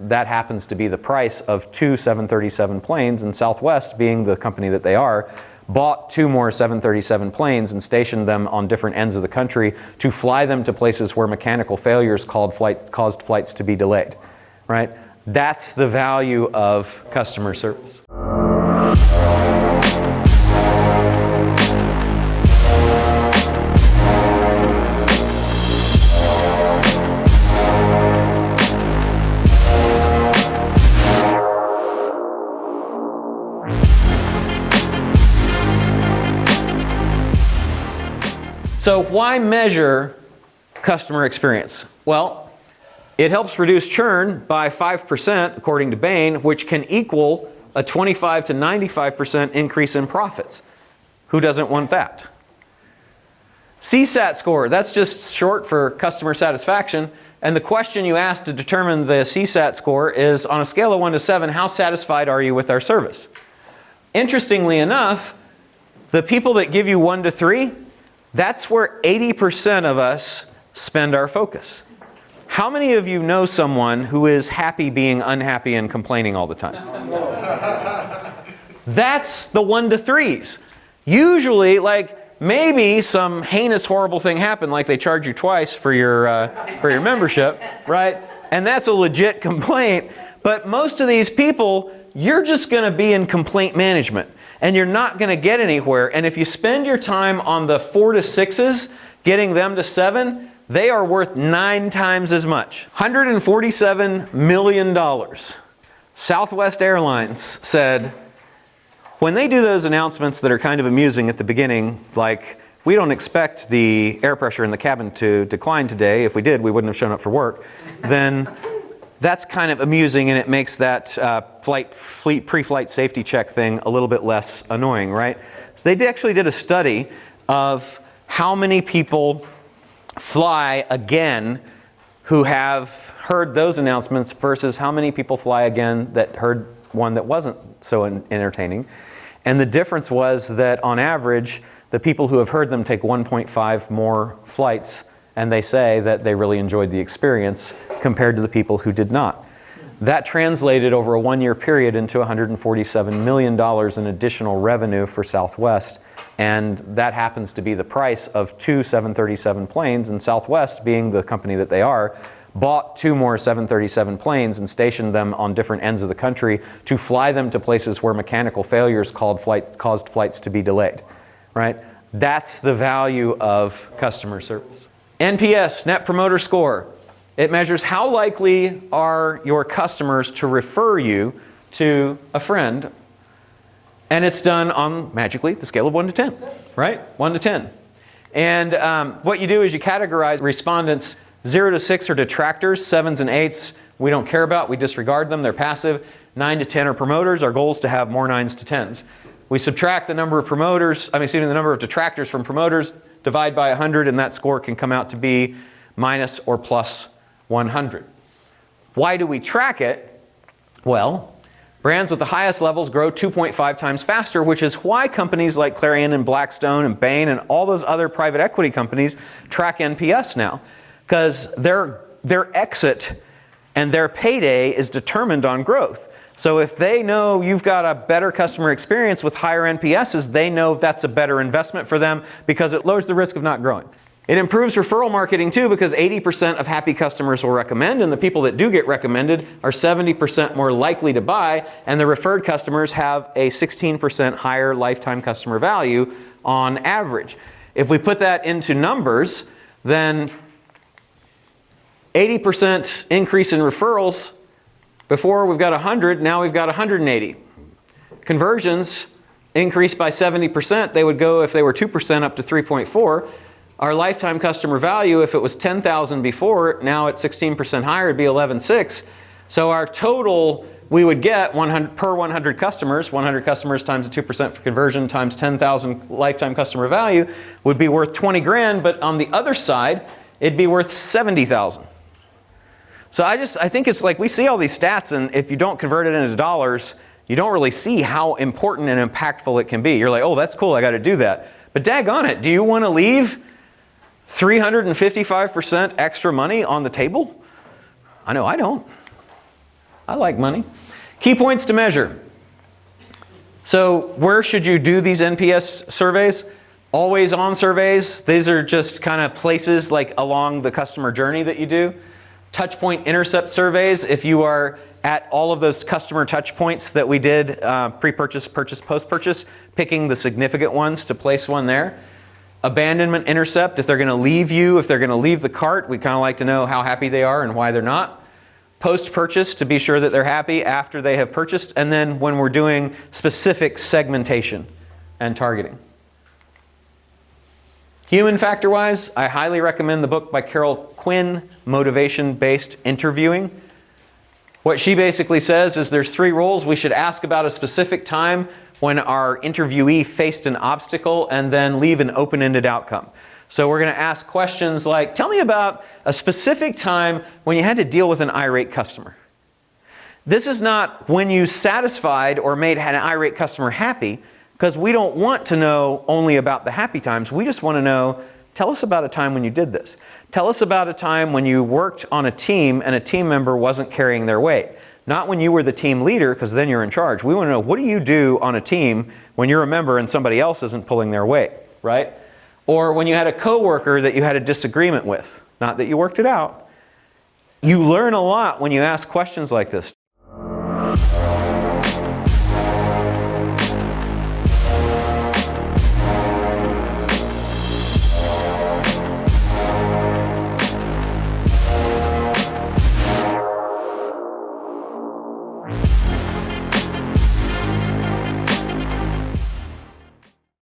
That happens to be the price of 2 737 planes, and Southwest, being the company that they are, bought 2 more 737 planes and stationed them on different ends of the country to fly them to places where mechanical failures caused flights to be delayed, right? That's the value of customer service. So why measure customer experience? Well, it helps reduce churn by 5%, according to Bain, which can equal a 25 to 95% increase in profits. Who doesn't want that? CSAT score, that's just short for customer satisfaction. And the question you ask to determine the CSAT score is, on a scale of 1 to 7, how satisfied are you with our service? Interestingly enough, the people that give you 1 to 3, that's where 80% of us spend our focus. How many of you know someone who is happy being unhappy and complaining all the time? That's the 1 to 3s. Usually, like, maybe some heinous, horrible thing happened, like they charge you twice for your membership, right? And that's a legit complaint. But most of these people, you're just going to be in complaint management. And you're not going to get anywhere. And if you spend your time on the 4 to 6s, getting them to 7, they are worth 9 times as much. $147 million. Southwest Airlines said, when they do those announcements that are kind of amusing at the beginning, like, we don't expect the air pressure in the cabin to decline today. If we did, we wouldn't have shown up for work. Then that's kind of amusing, and it makes that pre-flight safety check thing a little bit less annoying, right? So they actually did a study of how many people fly again who have heard those announcements versus how many people fly again that heard one that wasn't so entertaining. And the difference was that on average, the people who have heard them take 1.5 more flights, and they say that they really enjoyed the experience compared to the people who did not. That translated over a 1-year period into $147 million in additional revenue for Southwest. And that happens to be the price of 2 737 planes, and Southwest, being the company that they are, bought 2 more 737 planes and stationed them on different ends of the country to fly them to places where mechanical failures caused flights to be delayed, right? That's the value of customer service. NPS, Net Promoter Score. It measures how likely are your customers to refer you to a friend. And it's done on, magically, the scale of 1 to 10, right? 1 to 10. And what you do is you categorize respondents. 0 to 6 are detractors, 7s and 8s we don't care about, we disregard them, they're passive. 9 to 10 are promoters, our goal is to have more 9s to 10s. We subtract the number of the number of detractors from promoters, divide by 100, and that score can come out to be minus or plus 100. Why do we track it? Well, brands with the highest levels grow 2.5 times faster, which is why companies like Clarion and Blackstone and Bain and all those other private equity companies track NPS now, because their exit and their payday is determined on growth. So if they know you've got a better customer experience with higher NPSs, they know that's a better investment for them because it lowers the risk of not growing. It improves referral marketing too, because 80% of happy customers will recommend, and the people that do get recommended are 70% more likely to buy, and the referred customers have a 16% higher lifetime customer value on average. If we put that into numbers, then 80% increase in referrals. Before we've got 100, now we've got 180. Conversions increased by 70%. They would go, if they were 2%, up to 3.4. Our lifetime customer value, if it was 10,000 before, now at 16% higher, it'd be 11.6. So our total we would get 100 per 100 customers, 100 customers times a 2% for conversion times 10,000 lifetime customer value would be worth 20 grand, but on the other side, it'd be worth 70,000. So I think it's like we see all these stats, and if you don't convert it into dollars, you don't really see how important and impactful it can be. You're like, oh, that's cool, I got to do that. But daggone it, do you want to leave 355% extra money on the table? I know I don't. I like money. Key points to measure. So where should you do these NPS surveys? Always on surveys. These are just kind of places like along the customer journey that you do. Touchpoint intercept surveys, if you are at all of those customer touch points that we did, pre-purchase, purchase, post-purchase, picking the significant ones to place one there. Abandonment intercept, if they're going to leave you, if they're going to leave the cart, we kind of like to know how happy they are and why they're not. Post-purchase, to be sure that they're happy after they have purchased. And then when we're doing specific segmentation and targeting. Human factor-wise, I highly recommend the book by Carol Quinn, Motivation-Based Interviewing. What she basically says is there's 3 roles. We should ask about a specific time when our interviewee faced an obstacle and then leave an open-ended outcome. So we're going to ask questions like, tell me about a specific time when you had to deal with an irate customer. This is not when you satisfied or made an irate customer happy, because we don't want to know only about the happy times. We just want to know, tell us about a time when you did this. Tell us about a time when you worked on a team and a team member wasn't carrying their weight. Not when you were the team leader, because then you're in charge. We want to know, what do you do on a team when you're a member and somebody else isn't pulling their weight, right? Or when you had a coworker that you had a disagreement with, not that you worked it out. You learn a lot when you ask questions like this.